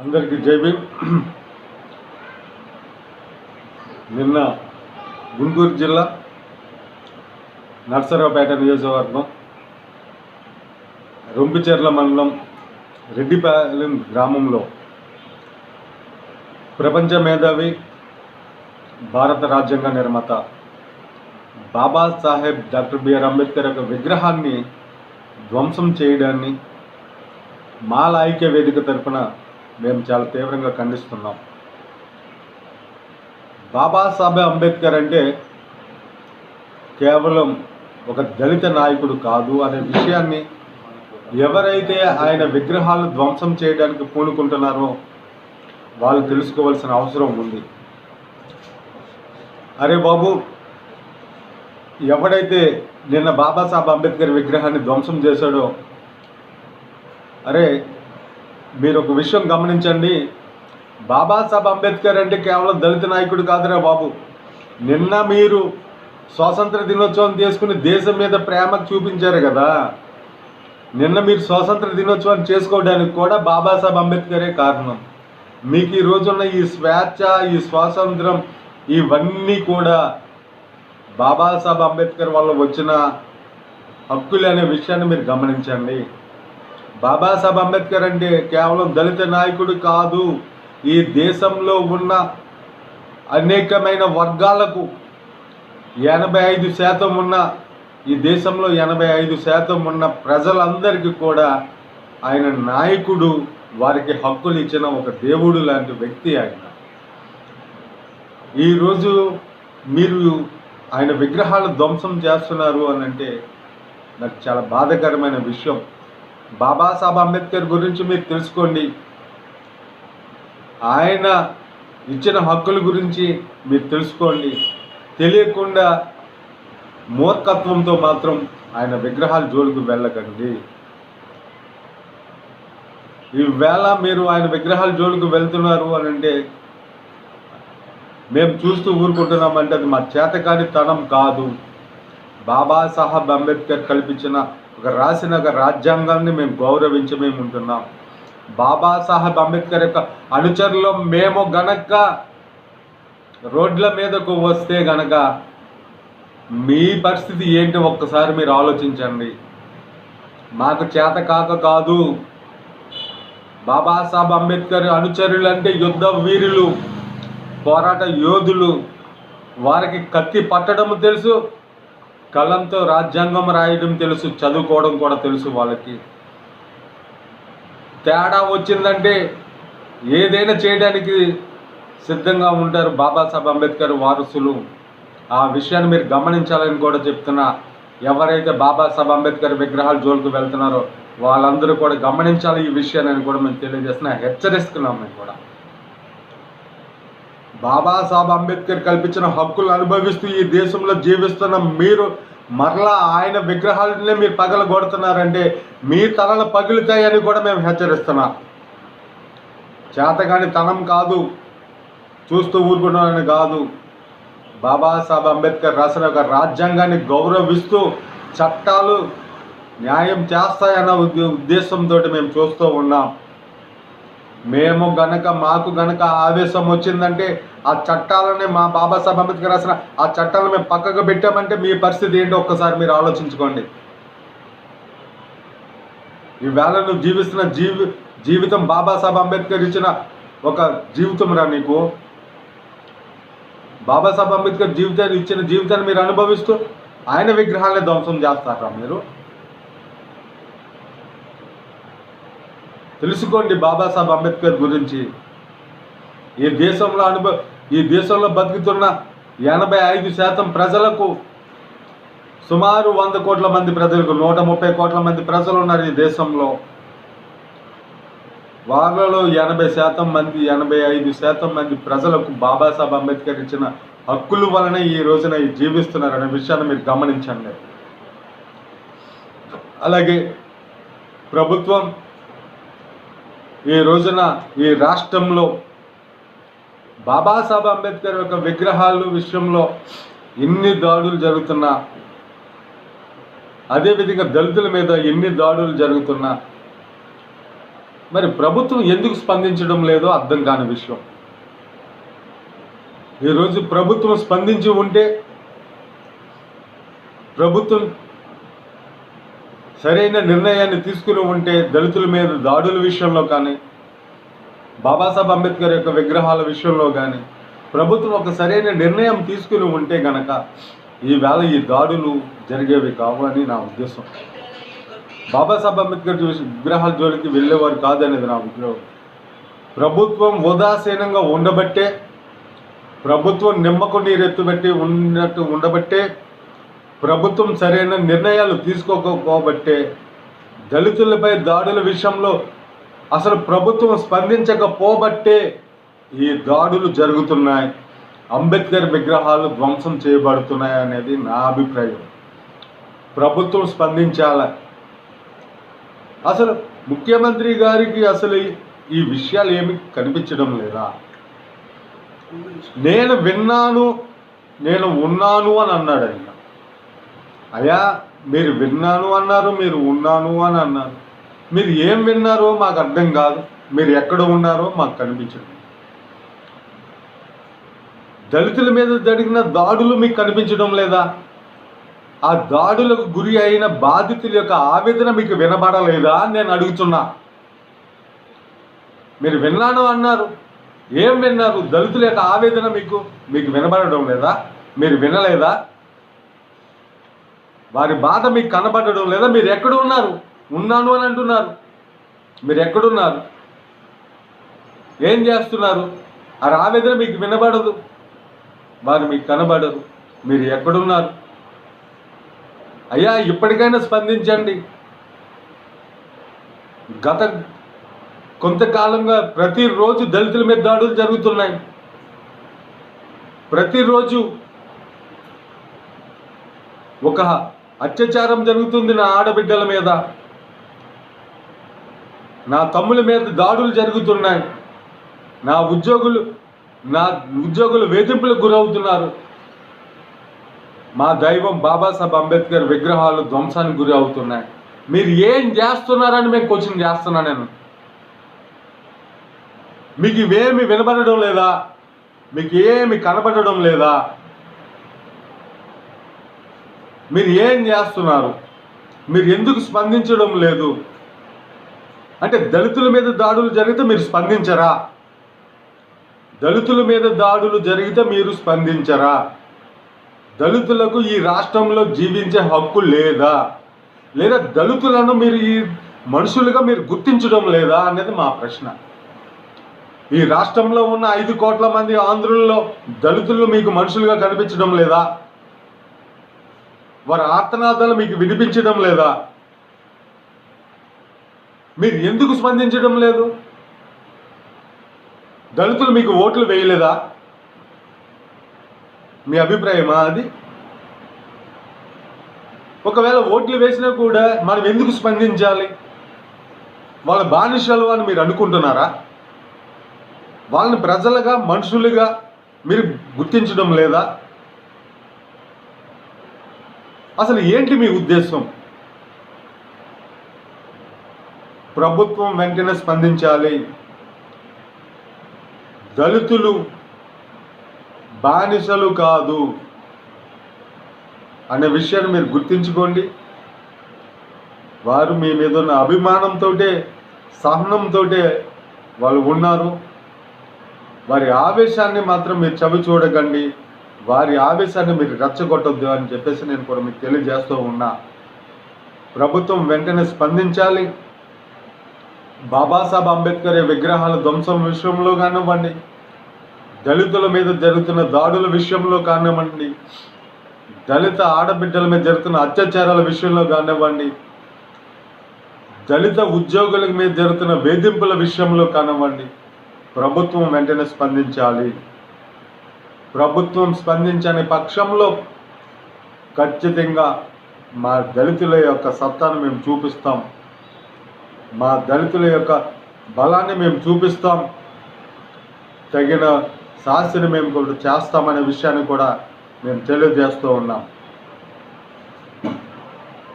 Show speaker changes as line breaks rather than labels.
అందరికీ జై భీమ్. నిన్న గుంటూరు జిల్లా నర్సరావుపేట నియోజకవర్గం రొంపిచెర్ల మండలం రెడ్డిపాలెం గ్రామంలో ప్రపంచ మేధావి, భారత రాజ్యాంగ నిర్మాత బాబాసాహెబ్ డాక్టర్ బిఆర్ అంబేద్కర్ యొక్క విగ్రహాన్ని ధ్వంసం చేయడాన్ని మాల ఐక్య వేదిక తరఫున మేము చాలా తీవ్రంగా ఖండిస్తున్నాం. బాబాసాహెబ్ అంబేద్కర్ అంటే కేవలం ఒక దళిత నాయకుడు కాదు అనే విషయాన్ని ఎవరైతే ఆయన విగ్రహాలు ధ్వంసం చేయడానికి పూనుకుంటున్నారో వాళ్ళు తెలుసుకోవాల్సిన అవసరం ఉంది. అరే బాబు, ఎవడైతే నిన్న బాబాసాహెబ్ అంబేద్కర్ విగ్రహాన్ని ధ్వంసం చేశాడో, అరే మీరు ఒక విషయం గమనించండి. బాబాసాహెబ్ అంబేద్కర్ అంటే కేవలం దళిత నాయకుడు కాదురా బాబు. నిన్న మీరు స్వాతంత్ర దినోత్సవం చేసుకుని దేశం మీద ప్రేమ చూపించారు కదా. నిన్న మీరు స్వాతంత్ర దినోత్సవాన్ని చేసుకోవడానికి కూడా బాబాసాహెబ్ అంబేద్కరే కారణం. మీకు ఈ రోజున్న ఈ స్వేచ్ఛ, ఈ స్వాతంత్రం, ఇవన్నీ కూడా బాబాసాహెబ్ అంబేద్కర్ వల్ల వచ్చిన హక్కులు అనే విషయాన్ని మీరు గమనించండి. బాబాసాహెబ్ అంబేద్కర్ అంటే కేవలం దళిత నాయకుడు కాదు. ఈ దేశంలో ఉన్న అనేకమైన వర్గాలకు 85% ఉన్న ఈ దేశంలో 85% ఉన్న ప్రజలందరికీ కూడా ఆయన నాయకుడు, వారికి హక్కులు ఇచ్చిన ఒక దేవుడు లాంటి వ్యక్తి ఆయన. ఈరోజు మీరు ఆయన విగ్రహాలు ధ్వంసం చేస్తున్నారు అని అంటే నాకు చాలా బాధాకరమైన విషయం. బాబాసాహెబ్ అంబేద్కర్ గురించి మీరు తెలుసుకోండి. ఆయన ఇచ్చిన హక్కుల గురించి మీరు తెలుసుకోండి. తెలియకుండా మూర్ఖత్వంతో మాత్రం ఆయన విగ్రహాల జోలికి వెళ్ళకండి. ఈవేళ మీరు ఆయన విగ్రహాల జోలికి వెళ్తున్నారు అని అంటే మేము చూస్తూ ఊరుకుంటున్నామంటే అది మా చేతకాని తనం కాదు. బాబాసాహెబ్ అంబేద్కర్ కల్పించిన రాసిన ఒక రాజ్యాంగాన్ని మేము గౌరవించి మేము ఉంటున్నాం. బాబాసాహెబ్ అంబేద్కర్ యొక్క అనుచరులు మేము గనక రోడ్ల మీదకు వస్తే గనక మీ పరిస్థితి ఏంటి ఒక్కసారి మీరు ఆలోచించండి. మాకు చేత కాదు. బాబాసాహెబ్ అంబేద్కర్ అనుచరులు అంటే యుద్ధ వీరులు, పోరాట యోధులు. వారికి కత్తి పట్టడం తెలుసు, కలంతో రాజ్యాంగం రాయడం తెలుసు, చదువుకోవడం కూడా తెలుసు. వాళ్ళకి తేడా వచ్చిందంటే ఏదైనా చేయడానికి సిద్ధంగా ఉంటారు బాబాసాహెబ్ అంబేద్కర్ వారసులు. ఆ విషయాన్ని మీరు గమనించాలని కూడా చెప్తున్నా. ఎవరైతే బాబాసాహెబ్ అంబేద్కర్ విగ్రహాల జోలికి వెళ్తున్నారో వాళ్ళందరూ కూడా గమనించాలి ఈ విషయాన్ని కూడా మేము తెలియజేస్తున్నా, హెచ్చరిస్తున్నాం. మేము కూడా బాబాసాహెబ్ అంబేద్కర్ కల్పించిన హక్కులు అనుభవిస్తూ ఈ దేశంలో జీవిస్తున్న మీరు మరలా ఆయన విగ్రహాలనే మీరు పగలగొడుతున్నారంటే మీ తలలు పగులుతాయని కూడా మేము హెచ్చరిస్తున్నాం. చేతగాని తనం కాదు, చూస్తూ ఊరుకున్నానని కాదు. బాబాసాహెబ్ అంబేద్కర్ రాసిన ఒక రాజ్యాంగాన్ని గౌరవిస్తూ చట్టాలు న్యాయం చేస్తాయన్న ఉద్దేశంతో మేము చూస్తూ ఉన్నాం. మేము గనక మాకు గనక ఆవేశం వచ్చిందంటే ఆ చట్టాలని, మా బాబాసాహెబ్ అంబేద్కర్ రాసిన ఆ చట్టాలను మేము పక్కకు పెట్టామంటే మీ పరిస్థితి ఏంటో ఒక్కసారి మీరు ఆలోచించుకోండి. ఈవేళ నువ్వు జీవిస్తున్న జీవితం బాబాసాహెబ్ అంబేద్కర్ ఇచ్చిన ఒక జీవితం రా నీకు. బాబాసాహెబ్ అంబేద్కర్ ఇచ్చిన జీవితాన్ని మీరు అనుభవిస్తూ ఆయన విగ్రహాలని ధ్వంసం చేస్తారా మీరు? తెలుసుకోండి బాబాసాహెబ్ అంబేద్కర్ గురించి. ఈ దేశంలో బతుకుతున్న 85% ప్రజలకు, సుమారు 100 కోట్ల మంది ప్రజలకు, 130 కోట్ల మంది ప్రజలు ఉన్నారు ఈ దేశంలో. వాళ్ళలో 80% మంది, 85% మంది ప్రజలకు బాబాసాహెబ్ అంబేద్కర్ ఇచ్చిన హక్కుల వలన ఈ రోజున జీవిస్తున్నారు అనే విషయాన్ని మీరు గమనించండి. అలాగే ప్రభుత్వం ఈ రోజున ఈ రాష్ట్రంలో బాబాసాహెబ్ అంబేద్కర్ యొక్క విగ్రహాల విషయంలో ఎన్ని దాడులు జరుగుతున్నా, అదేవిధంగా దళితుల మీద ఎన్ని దాడులు జరుగుతున్నా మరి ప్రభుత్వం ఎందుకు స్పందించడం లేదో అర్థం కాని విషయం. ఈరోజు ప్రభుత్వం స్పందించి ఉంటే, ప్రభుత్వం సరైన నిర్ణయాన్ని తీసుకుని ఉంటే, దళితుల మీద దాడుల విషయంలో కానీ, బాబాసాహెబ్ అంబేద్కర్ యొక్క విగ్రహాల విషయంలో కానీ ప్రభుత్వం ఒక సరైన నిర్ణయం తీసుకుని ఉంటే గనక ఈవేళ ఈ దాడులు జరిగేవి కావు అని నా ఉద్దేశం. బాబాసాహెబ్ అంబేద్కర్ విగ్రహాల జోలికి వెళ్ళేవారు కాదనేది నా ఉద్యోగం. ప్రభుత్వం ఉదాసీనంగా ఉండబట్టే, ప్రభుత్వం నిమ్మకు నీరెత్తుబట్టి ఉండబట్టే, ప్రభుత్వం సరైన నిర్ణయాలు తీసుకోకపోబట్టే, దళితులపై దాడుల విషయంలో అసలు ప్రభుత్వం స్పందించకపోబట్టే ఈ దాడులు జరుగుతున్నాయి, అంబేద్కర్ విగ్రహాలు ధ్వంసం చేయబడుతున్నాయి అనేది నా అభిప్రాయం. ప్రభుత్వం స్పందించాలి. అసలు ముఖ్యమంత్రి గారికి అసలు ఈ విషయాలు ఏమి కనిపించడం లేదా? నేను విన్నాను, నేను ఉన్నాను అని అన్నాడు ఆయన. అయ్యా, మీరు విన్నాను అన్నారు, మీరు ఉన్నాను అని అన్నారు. మీరు ఏం విన్నారో మాకు అర్థం కాదు, మీరు ఎక్కడ ఉన్నారో మాకు కనిపించదు. దళితుల మీద జరిగిన దాడులు మీకు కనిపించడం లేదా? ఆ దాడులకు గురి అయిన బాధితుల యొక్క ఆవేదన మీకు వినబడలేదా అని నేను అడుగుతున్నా. మీరు విన్నాను అన్నారు, ఏం విన్నారు? దళితుల యొక్క ఆవేదన మీకు వినబడడం లేదా? మీరు వినలేదా? వారి బాధ మీకు కనబడడం లేదా? మీరు ఎక్కడ ఉన్నారు? ఉన్నాను అని అంటున్నారు, మీరు ఎక్కడున్నారు? ఏం చేస్తున్నారు? ఆ ఆవేదన మీకు వినబడదు, వారు మీకు కనబడరు. మీరు ఎక్కడున్నారు? అయ్యా, ఇప్పటికైనా స్పందించండి. గత కొంతకాలంగా ప్రతిరోజు దళితుల మీద దాడులు జరుగుతున్నాయి. ప్రతిరోజు ఒక అత్యాచారం జరుగుతుంది నా ఆడబిడ్డల మీద, నా తమ్ముల మీద దాడులు జరుగుతున్నాయి, నా ఉద్యోగులు వేధింపులకు గురవుతున్నారు. మా దైవం బాబాసాహెబ్ అంబేద్కర్ విగ్రహాలు ధ్వంసానికి గురి అవుతున్నాయి. మీరు ఏం చేస్తున్నారని మేము క్వశ్చన్ చేస్తున్నా నేను. మీకు ఇవేమి వినబడడం లేదా? మీకు ఏమి కనబడడం లేదా? మీరు ఏం చేస్తున్నారు? మీరు ఎందుకు స్పందించడం లేదు? అంటే దళితుల మీద దాడులు జరిగితే మీరు స్పందించరా? దళితుల మీద దాడులు జరిగితే మీరు స్పందించరా? దళితులకు ఈ రాష్ట్రంలో జీవించే హక్కు లేదా? లేదా దళితులను మీరు ఈ మనుషులుగా మీరు గుర్తించడం లేదా అనేది మా ప్రశ్న. ఈ రాష్ట్రంలో ఉన్న 5 కోట్ల మంది ఆంధ్రుల్లో దళితులు మీకు మనుషులుగా కనిపించడం లేదా? వారి ఆర్తనాదాలు మీకు వినిపించడం లేదా? మీరు ఎందుకు స్పందించడం లేదు? దళితులు మీకు ఓట్లు వేయలేదా? మీ అభిప్రాయమా అది? ఒకవేళ ఓట్లు వేసినా కూడా మనం ఎందుకు స్పందించాలి? వాళ్ళ బానిసలు అని మీరు అనుకుంటున్నారా? వాళ్ళని ప్రజలుగా, మనుషులుగా మీరు గుర్తించడం లేదా? అసలు ఏంటి మీ ఉద్దేశం? ప్రభుత్వం వెంటనే స్పందించాలి. దళితులు బానిసలు కాదు అనే విషయాన్ని మీరు గుర్తించుకోండి. వారు మీ మీద ఉన్న అభిమానంతో, సహనంతో వాళ్ళు ఉన్నారు. వారి ఆవేశాన్ని మాత్రం మీరు చవి చూడకండి, వారి ఆవేశాన్ని మీరు రెచ్చగొట్టొద్దు అని చెప్పేసి నేను కూడా మీకు తెలియజేస్తూ ఉన్నా. ప్రభుత్వం వెంటనే స్పందించాలి. బాబాసాహెబ్ అంబేద్కర్ విగ్రహాల ధ్వంసం విషయంలో కానివ్వండి, దళితుల మీద జరుగుతున్న దాడుల విషయంలో కానివ్వండి, దళిత ఆడబిడ్డల మీద జరుగుతున్న అత్యాచారాల విషయంలో కానివ్వండి, దళిత ఉద్యోగుల మీద జరుగుతున్న వేధింపుల విషయంలో కానివ్వండి, ప్రభుత్వం వెంటనే స్పందించాలి. ప్రభుత్వం స్పందించని పక్షంలో ఖచ్చితంగా మా దళితుల యొక్క సత్తాను మేము చూపిస్తాం, మా దళితుల యొక్క బలాన్ని మేము చూపిస్తాం, తగిన శాస్త్రం మేము కూడా చేస్తామనే విషయాన్ని కూడా మేము తెలియజేస్తూ ఉన్నాం.